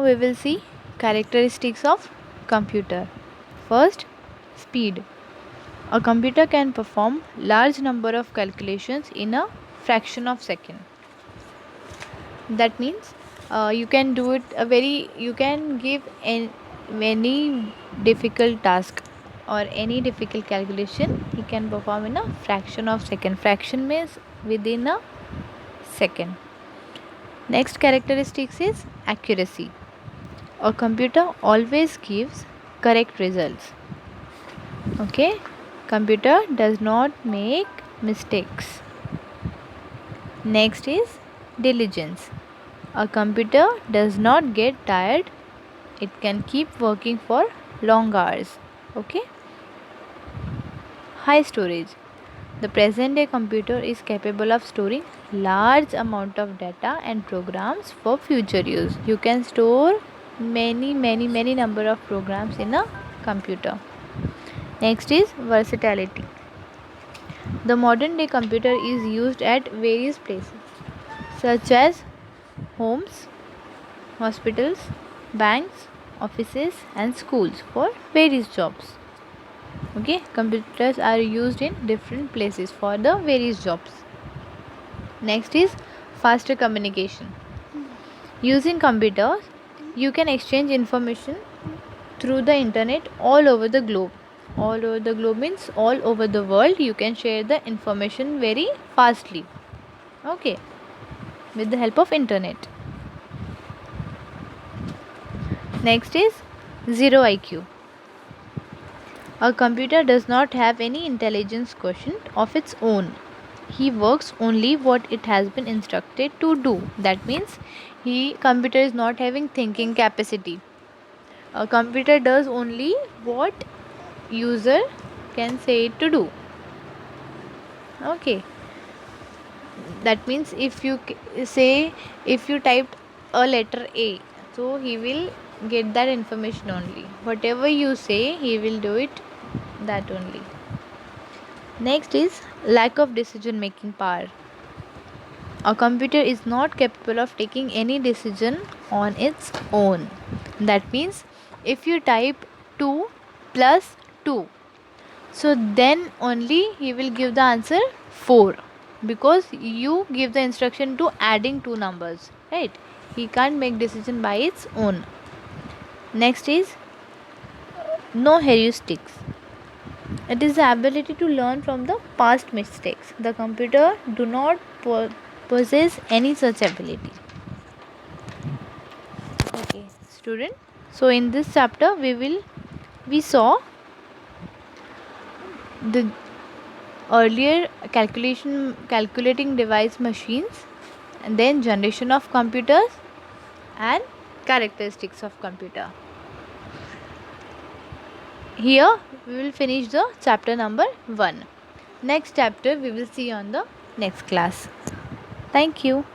we will see characteristics of computer. First, speed. A computer can perform large number of calculations in a fraction of second. That means you can do it you can give any difficult task or any difficult calculation he can perform in a fraction of second. Fraction means within a second. Next characteristics is accuracy. A computer always gives correct results. Okay, computer does not make mistakes. Next is diligence. A computer does not get tired. It can keep working for long hours. Okay. High storage. The present day computer is capable of storing large amount of data and programs for future use. You can store many number of programs in a computer. Next is versatility. The modern day computer is used at various places such as homes, hospitals, banks, offices and schools for various jobs. Okay, computers are used in different places for the various jobs. Next is faster communication. Using computers, you can exchange information through the internet all over the globe. All over the globe means all over the world. You can share the information very fastly. Okay, with the help of internet. Next is zero IQ. A computer does not have any intelligence quotient of its own. He works only what it has been instructed to do. That means computer is not having thinking capacity. A computer does only what user can say it to do. Okay. That means if you typed a letter A, so he will get that information only. Whatever you say, he will do it that only. Next is lack of decision making power. A computer is not capable of taking any decision on its own. That means if you type 2 plus 2, so then only he will give the answer 4, because you give the instruction to adding two numbers, right? He can't make decision by its own. Next is no heuristics. It is the ability to learn from the past mistakes. The computer do not possess any such ability. Okay, student. So in this chapter we saw the earlier calculating device machines, and then generation of computers and characteristics of computer. Here we will finish the chapter number 1. Next chapter we will see on the next class. Thank you.